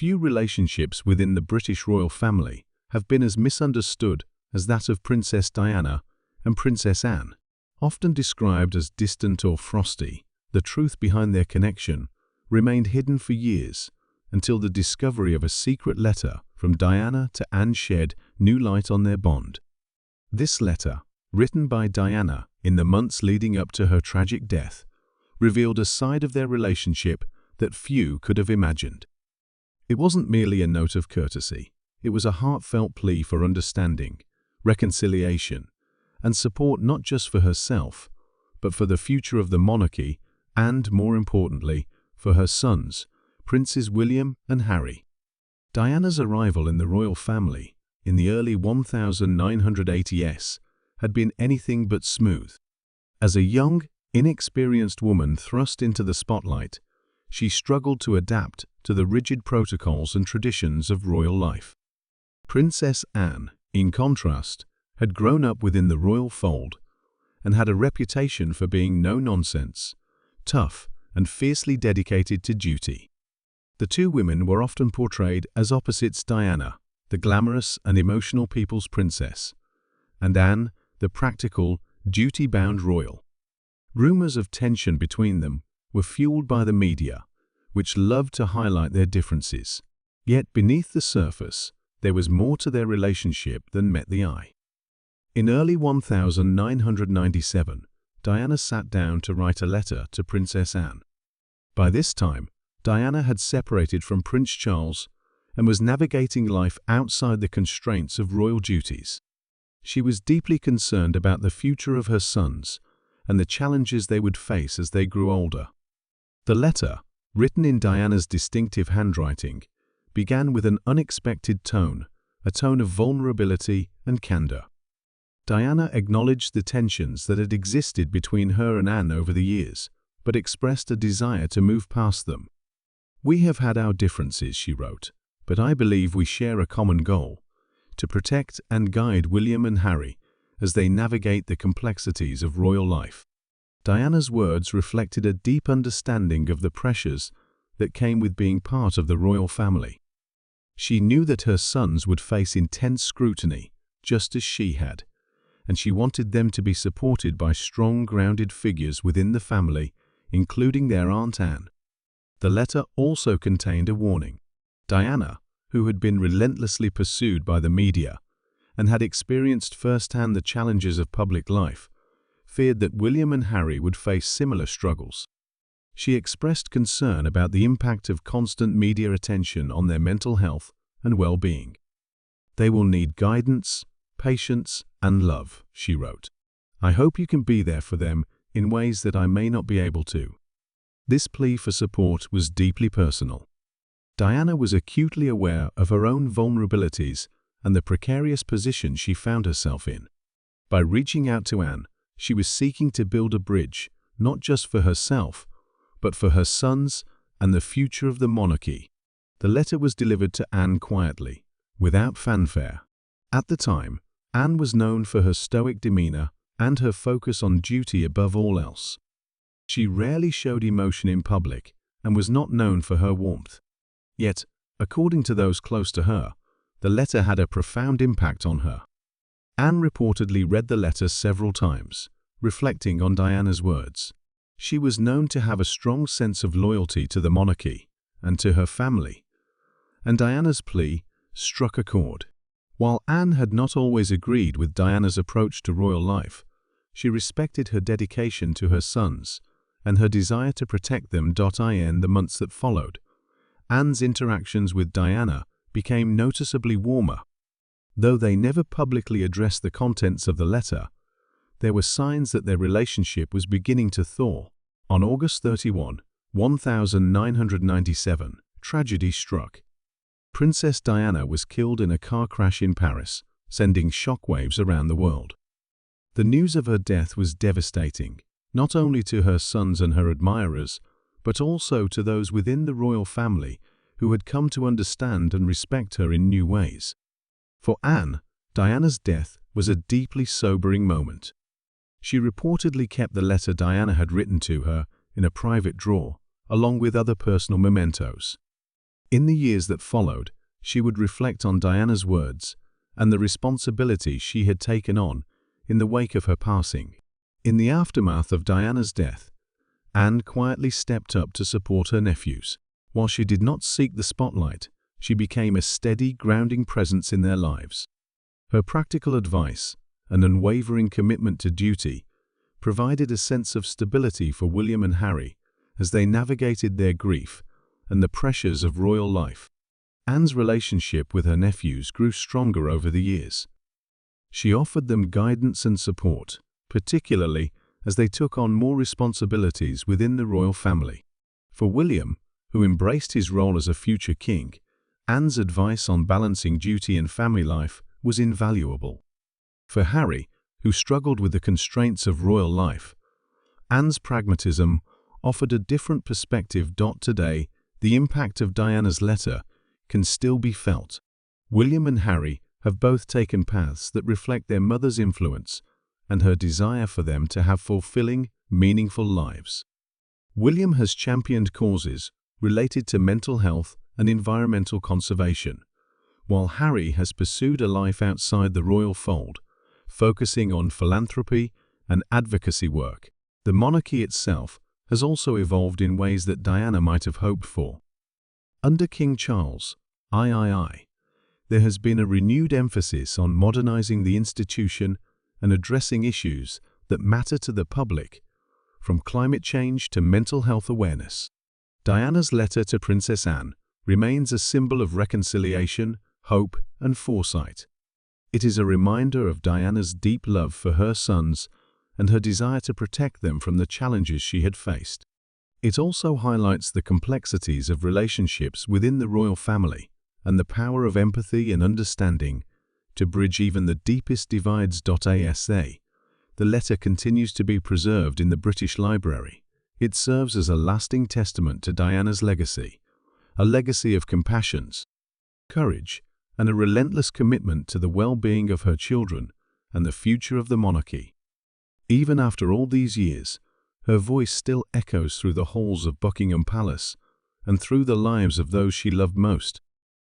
Few relationships within the British royal family have been as misunderstood as that of Princess Diana and Princess Anne. Often described as distant or frosty, the truth behind their connection remained hidden for years, until the discovery of a secret letter from Diana to Anne shed new light on their bond. This letter, written by Diana in the months leading up to her tragic death, revealed a side of their relationship that few could have imagined. It wasn't merely a note of courtesy, it was a heartfelt plea for understanding, reconciliation, and support not just for herself, but for the future of the monarchy and, more importantly, for her sons, Princes William and Harry. Diana's arrival in the royal family in the early 1980s had been anything but smooth. As a young, inexperienced woman thrust into the spotlight, she struggled to adapt to the rigid protocols and traditions of royal life. Princess Anne, in contrast, had grown up within the royal fold and had a reputation for being no-nonsense, tough, and fiercely dedicated to duty. The two women were often portrayed as opposites: Diana, the glamorous and emotional people's princess, and Anne, the practical, duty-bound royal. Rumors of tension between them were fueled by the media, which loved to highlight their differences. Yet beneath the surface, there was more to their relationship than met the eye. In early 1997, Diana sat down to write a letter to Princess Anne. By this time, Diana had separated from Prince Charles and was navigating life outside the constraints of royal duties. She was deeply concerned about the future of her sons and the challenges they would face as they grew older. The letter, written in Diana's distinctive handwriting, began with an unexpected tone, a tone of vulnerability and candor. Diana acknowledged the tensions that had existed between her and Anne over the years, but expressed a desire to move past them. "We have had our differences," she wrote, "but I believe we share a common goal: to protect and guide William and Harry as they navigate the complexities of royal life." Diana's words reflected a deep understanding of the pressures that came with being part of the royal family. She knew that her sons would face intense scrutiny, just as she had, and she wanted them to be supported by strong, grounded figures within the family, including their Aunt Anne. The letter also contained a warning. Diana, who had been relentlessly pursued by the media and had experienced firsthand the challenges of public life, feared that William and Harry would face similar struggles. She expressed concern about the impact of constant media attention on their mental health and well-being. "They will need guidance, patience, and love," she wrote. "I hope you can be there for them in ways that I may not be able to." This plea for support was deeply personal. Diana was acutely aware of her own vulnerabilities and the precarious position she found herself in. By reaching out to Anne, she was seeking to build a bridge, not just for herself, but for her sons and the future of the monarchy. The letter was delivered to Anne quietly, without fanfare. At the time, Anne was known for her stoic demeanor and her focus on duty above all else. She rarely showed emotion in public and was not known for her warmth. Yet, according to those close to her, the letter had a profound impact on her. Anne reportedly read the letter several times, reflecting on Diana's words. She was known to have a strong sense of loyalty to the monarchy and to her family, and Diana's plea struck a chord. While Anne had not always agreed with Diana's approach to royal life, she respected her dedication to her sons and her desire to protect them. In the months that followed, Anne's interactions with Diana became noticeably warmer. Though they never publicly addressed the contents of the letter, there were signs that their relationship was beginning to thaw. On August 31, 1997, tragedy struck. Princess Diana was killed in a car crash in Paris, sending shockwaves around the world. The news of her death was devastating, not only to her sons and her admirers, but also to those within the royal family who had come to understand and respect her in new ways. For Anne, Diana's death was a deeply sobering moment. She reportedly kept the letter Diana had written to her in a private drawer, along with other personal mementos. In the years that followed, she would reflect on Diana's words and the responsibility she had taken on in the wake of her passing. In the aftermath of Diana's death, Anne quietly stepped up to support her nephews. While she did not seek the spotlight, she became a steady, grounding presence in their lives. Her practical advice and unwavering commitment to duty provided a sense of stability for William and Harry as they navigated their grief and the pressures of royal life. Anne's relationship with her nephews grew stronger over the years. She offered them guidance and support, particularly as they took on more responsibilities within the royal family. For William, who embraced his role as a future king, Anne's advice on balancing duty and family life was invaluable. For Harry, who struggled with the constraints of royal life, Anne's pragmatism offered a different perspective. Today, the impact of Diana's letter can still be felt. William and Harry have both taken paths that reflect their mother's influence and her desire for them to have fulfilling, meaningful lives. William has championed causes related to mental health and environmental conservation, while Harry has pursued a life outside the royal fold, focusing on philanthropy and advocacy work. The monarchy itself has also evolved in ways that Diana might have hoped for. Under King Charles III, there has been a renewed emphasis on modernizing the institution and addressing issues that matter to the public, from climate change to mental health awareness. Diana's letter to Princess Anne remains a symbol of reconciliation, hope, and foresight. It is a reminder of Diana's deep love for her sons and her desire to protect them from the challenges she had faced. It also highlights the complexities of relationships within the royal family and the power of empathy and understanding to bridge even the deepest divides. The letter continues to be preserved in the British Library. It serves as a lasting testament to Diana's legacy, a legacy of compassion, courage, and a relentless commitment to the well-being of her children and the future of the monarchy. Even after all these years, her voice still echoes through the halls of Buckingham Palace and through the lives of those she loved most.